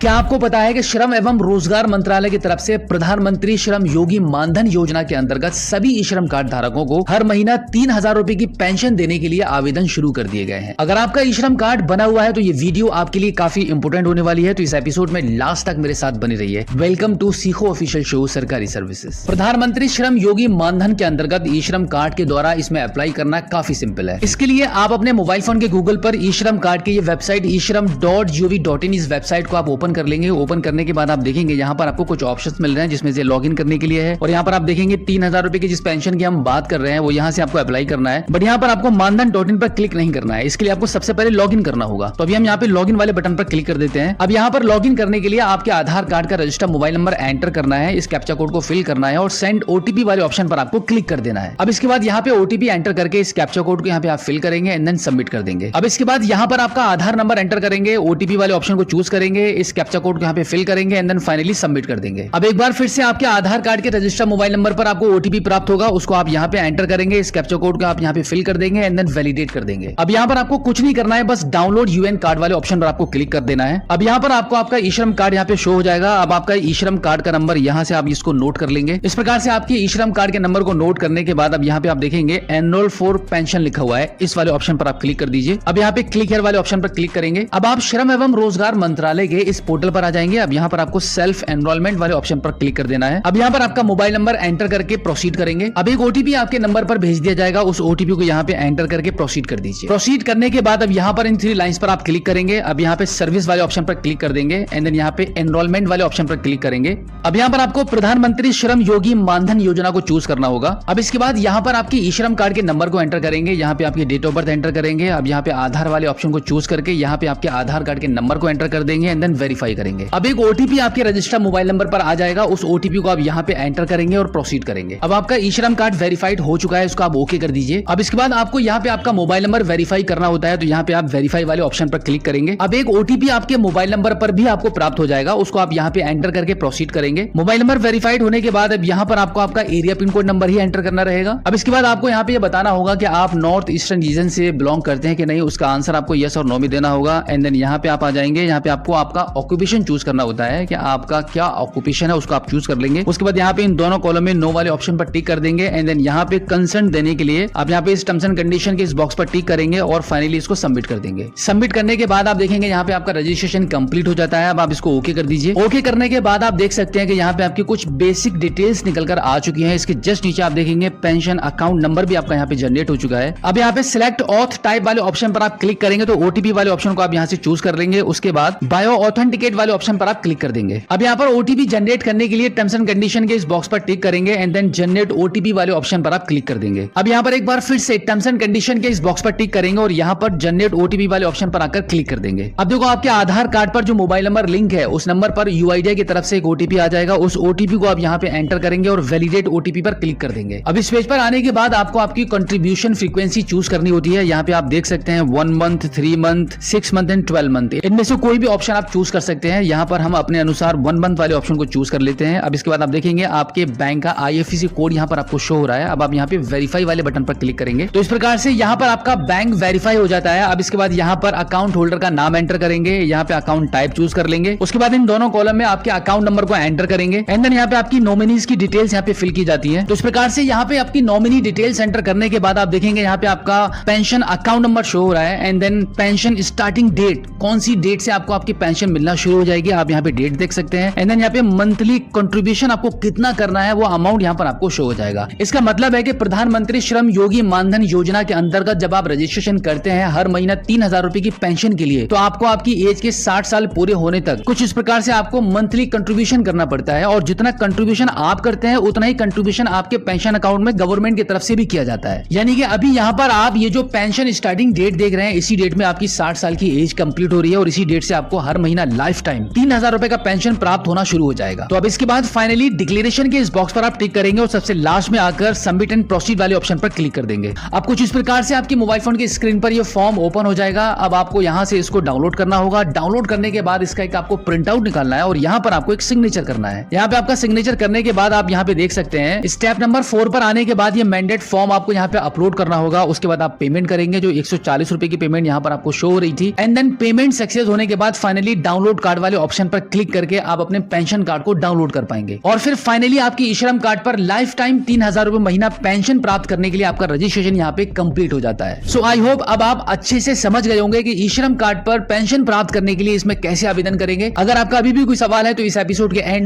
क्या आपको पता है कि श्रम एवं रोजगार मंत्रालय की तरफ से प्रधानमंत्री श्रम योगी मानधन योजना के अंतर्गत सभी ई श्रम कार्ड धारकों को हर महीना 3,000 रुपए की पेंशन देने के लिए आवेदन शुरू कर दिए गए हैं। अगर आपका ई श्रम कार्ड बना हुआ है तो ये वीडियो आपके लिए काफी इंपोर्टेंट होने वाली है, तो इस एपिसोड में लास्ट तक मेरे साथ बनी रहिए। वेलकम टू सीखो ऑफिशियल शो सरकारी सर्विसेज। प्रधानमंत्री श्रम योगी मानधन के अंतर्गत ई श्रम कार्ड के द्वारा इसमें अप्लाई करना काफी सिंपल है। इसके लिए आप अपने मोबाइल फोन के गूगल पर ई श्रम कार्ड की ये वेबसाइट ishram.gov.in इस वेबसाइट को आप ओपन कर लेंगे। ओपन करने के बाद आप देखेंगे यहाँ पर आपको कुछ ऑप्शंस मिल रहे हैं, जिसमें से लॉगिन करने के लिए है, और यहाँ पर आप देखेंगे 3,000 रुपए की जिस पेंशन की हम बात कर रहे हैं वो यहाँ से आपको अप्लाई करना है। बट यहाँ पर आपको मानधन.in पर क्लिक नहीं करना है, इसके लिए आपको सबसे पहले लॉगिन करना होगा। तो अभी हम यहाँ पे लॉगिन वाले बटन पर क्लिक कर देते हैं। अब यहाँ पर लॉगिन करने के लिए आपके आधार कार्ड का रजिस्टर्ड मोबाइल नंबर एंटर करना है, इस कैप्चा कोड को फिल करना है और सेंड ओटीपी वाले ऑप्शन पर आपको क्लिक कर देना है। अब इसके बाद यहाँ पे ओटीपी एंटर करके इस कैप्चा कोड को यहाँ पे आप फिल करेंगे एंड देन सबमिट कर देंगे। अब इसके बाद यहाँ पर आपका आधार नंबर एंटर करेंगे, ओटीपी वाले ऑप्शन को चूज करेंगे, इस कैप्चा कोड को यहाँ पे फिल करेंगे एंड देन फाइनली सबमिट कर देंगे। अब एक बार फिर से आपके आधार कार्ड के रजिस्टर्ड मोबाइल नंबर पर आपको ओटीपी प्राप्त होगा, उसको आप यहाँ पे एंटर करेंगे, इस कैप्चा कोड को आप यहाँ पे फिल कर देंगे एंड देन वैलिडेट कर देंगे। अब यहाँ पर आपको कुछ नहीं करना है, बस डाउनलोड यूएन कार्ड वाले ऑप्शन पर आपको क्लिक कर देना है। अब यहाँ पर आपको आपका ई श्रम कार्ड यहाँ पे शो हो जाएगा। अब आपका ई श्रम कार्ड का नंबर यहाँ से आप इसको नोट कर लेंगे। इस प्रकार से आपके ई श्रम कार्ड के नंबर को नोट करने के बाद अब यहाँ पे आप देखेंगे एनरोल फॉर पेंशन लिखा हुआ है, इस वाले ऑप्शन पर आप क्लिक कर दीजिए। अब यहाँ पे क्लिक हियर वाले ऑप्शन पर क्लिक करेंगे। अब आप श्रम एवं रोजगार मंत्रालय के इस पोर्टल पर आ जाएंगे। अब यहाँ पर आपको सेल्फ एनरोलमेंट वाले ऑप्शन पर क्लिक कर देना है। अब यहाँ पर आपका मोबाइल नंबर एंटर करके प्रोसीड करेंगे। अब एक ओटीपी आपके नंबर पर भेज दिया जाएगा, उस ओटीपी को यहाँ पे एंटर करके प्रोसीड कर दीजिए। प्रोसीड करने के बाद अब यहाँ पर इन 3 लाइंस पर आप क्लिक करेंगे। अब यहाँ पे सर्विस वाले ऑप्शन पर क्लिक कर देंगे एंड देन यहाँ पे एनरोलमेंट वाले ऑप्शन पर क्लिक करेंगे। अब यहाँ पर आपको प्रधानमंत्री श्रम योगी मानधन योजना को चूज करना होगा। अब इसके बाद यहाँ पर आपके ई श्रम कार्ड के नंबर को एंटर करेंगे, यहाँ पे आपकी डेट ऑफ बर्थ एंटर करेंगे। अब यहाँ पे आधार वाले ऑप्शन को चूज करके यहाँ पे आपके आधार कार्ड के नंबर को एंटर कर देंगे एंड देन वेरीफाई करेंगे। अब एक ओटीपी आपके रजिस्टर्ड मोबाइल नंबर पर आ जाएगा, उस ओटीपी को आप यहाँ पे एंटर करेंगे और प्रोसीड करेंगे। अब आपका ई श्रम कार्ड वेरीफाइड हो चुका है, इसको आप ओके कर दीजिए। अब इसके बाद आपको यहाँ पे आपका मोबाइल नंबर वेरीफाई करना होता है, तो यहाँ पे आप वेरीफाई वाले ऑप्शन पर क्लिक करेंगे। अब एक ओटीपी आपके मोबाइल नंबर पर भी आपको प्राप्त हो जाएगा, उसको आप यहाँ पे एंटर करके प्रोसीड करेंगे। मोबाइल नंबर वेरीफाइड होने के बाद अब यहाँ पर आपको आपका एरिया पिन कोड नंबर ही एंटर करना रहेगा। अब इसके बाद आपको यहाँ पे ये बताना होगा कि आप नॉर्थ ईस्टर्न रीजन से बिलोंग करते हैं कि नहीं, उसका आंसर आपको यस और नो में देना होगा। एंड देन यहाँ पे आप आ जाएंगे, यहाँ पे आपको आपका ऑक्यूपेशन चूज करना होता है कि आपका क्या ऑक्यूपेशन है, उसको आप चूज कर लेंगे। उसके बाद यहाँ पे इन दोनों कॉलम में नो वाले ऑप्शन पर टिक कर देंगे एंड देन यहाँ पे कंसेंट देने के लिए आप यहाँ पे इस टर्म्स एंड कंडीशन के इस बॉक्स पर टिक करेंगे और फाइनली इसको सबमिट कर देंगे। सबमिट करने के बाद आप देखेंगे यहाँ पे आपका रजिस्ट्रेशन कंप्लीट हो जाता है। अब आप इसको ओके कर दीजिए। ओके करने के बाद आप देख सकते हैं कि यहाँ पे आपकी कुछ बेसिक डिटेल्स निकल कर आ चुकी है। इसके जस्ट नीचे आप देखेंगे पेंशन अकाउंट नंबर भी आपका यहाँ पे जनरेट हो चुका है। अब यहाँ पे सिलेक्ट ऑथ टाइप वाले ऑप्शन पर आप क्लिक करेंगे तो ओटीपी वाले ऑप्शन को आप यहाँ से चूज कर लेंगे। उसके बाद बायो ऑथेंटिकेट वाले ऑप्शन पर आप क्लिक कर देंगे। अब यहाँ पर ओटीपी जनरेट करने के लिए टर्म्स एंड कंडीशन के इस बॉक्स पर टिक करेंगे एंड देन जनरेट ओटीपी वाले ऑप्शन पर आप क्लिक कर देंगे। अब यहाँ पर एक बार फिर से टर्म्स एंड कंडीशन के इस बॉक्स पर टिक करेंगे और यहाँ पर जनरेट ओटीपी वाले ऑप्शन पर आकर क्लिक कर देंगे। अब देखो आपके आधार कार्ड पर जो मोबाइल नंबर लिंक है उस नंबर पर यूआईडीआई की तरफ से एक ओटीपी आ जाएगा, उस ओटीपी को आप यहाँ पे एंटर करेंगे और वैलिडेट ओटीपी पर क्लिक कर देंगे। अब इस पेज पर आने के बाद आपको आपकी कंट्रीब्यूशन फ्रीक्वेंसी चूज करनी होती है। यहाँ पे आप देख सकते हैं 1 month, 3 month, 6 month and 12 month, इनमें से कोई भी ऑप्शन आप चूज कर सकते हैं। यहाँ पर हम अपने अनुसार 1 मंथ वाले ऑप्शन को चूज कर लेते हैं। अब इसके बाद आप देखेंगे आपके बैंक का आईएफएससी कोड यहाँ पर आपको शो हो रहा है। अब आप यहाँ पे वेरीफाई वाले बटन पर क्लिक करेंगे तो इस प्रकार से यहाँ पर आपका बैंक वेरीफाई हो जाता है। अब इसके बाद यहाँ पर अकाउंट होल्डर का नाम एंटर करेंगे, यहाँ पे अकाउंट टाइप चूज कर लेंगे। उसके बाद इन दोनों कॉलम में आपके अकाउंट नंबर को एंटर करेंगे एंड देन यहाँ पे आपकी नॉमिनीज की डिटेल्स यहाँ पे फिल की जाती है। तो इस प्रकार से यहाँ पे आपकी नॉमिनी डिटेल्स एंटर करने के बाद आप देखेंगे यहाँ पे आपका पेंशन अकाउंट नंबर शो हो रहा है and then pension starting date, कौन सी डेट से आपको आपकी पेंशन मिलना शुरू हो जाएगी, आप यहाँ पे डेट देख सकते हैं। एंड देन यहाँ पे मंथली कंट्रीब्यूशन आपको कितना करना है वो अमाउंट यहाँ पर आपको शो हो जाएगा। इसका मतलब है कि प्रधानमंत्री श्रम योगी मानधन योजना के अंतर्गत जब आप रजिस्ट्रेशन करते हैं हर महीना 3,000 रुपए की पेंशन के लिए, तो आपको आपकी एज के 60 साल पूरे होने तक कुछ इस प्रकार से आपको मंथली कंट्रीब्यूशन करना पड़ता है और जितना कंट्रीब्यूशन आप करते हैं उतना ही कंट्रीब्यूशन आपके पेंशन अकाउंट में गवर्नमेंट की तरफ से भी किया जाता है। यानी कि अभी यहाँ पर आप ये जो पेंशन स्टार्टिंग डेट देख रहे हैं, इसी डेट में आपकी 60 साल की एज कंप्लीट हो रही है और इसी डेट से आपको हर महीना लाइफ टाइम 3,000 रुपए का पेंशन प्राप्त होना शुरू हो जाएगा। तो अब इसके बाद फाइनली डिक्लेरेशन के इस बॉक्स पर आप टिक करेंगे और सबसे लास्ट में आकर सबमिट एंड प्रोसीड वाले ऑप्शन पर क्लिक कर देंगे। अब कुछ इस प्रकार से आपकी मोबाइल फोन की स्क्रीन पर ये फॉर्म ओपन हो जाएगा। अब आपको यहाँ से इसको डाउनलोड करना होगा। डाउनलोड करने के बाद इसका एक आपको प्रिंट आउट निकालना है और यहाँ पर आपको एक सिग्नेचर करना है। यहाँ पे आपका सिग्नेचर करने के बाद आप यहाँ पे देख सकते हैं स्टेप नंबर 4 पर आने के बाद ये मैंडेट फॉर्म आपको यहाँ पे अपलोड करना होगा। उसके बाद आप पेमेंट करेंगे, जो 140 रुपए की पेमेंट यहाँ पर आपको शो हो रही थी। एंड देन पेमेंट सक्सेस होने के बाद फाइनली डाउनलोड डाउनलोड कार्ड वाले ऑप्शन पर क्लिक करके आप अपने पेंशन कार्ड को डाउनलोड कर पाएंगे। और फिर फाइनली आपकी ई श्रम कार्ड पर लाइफ टाइम 3,000 रुपए महीना पेंशन प्राप्त करने के लिए आपका रजिस्ट्रेशन यहाँ पे कंप्लीट हो जाता है। सो आई होप अब आप अच्छे से समझ गए होंगे कि ई श्रम कार्ड पर पेंशन प्राप्त करने के लिए इसमें कैसे आवेदन करेंगे। अगर आपका अभी भी कोई सवाल है तो इस एपिसोड के एंड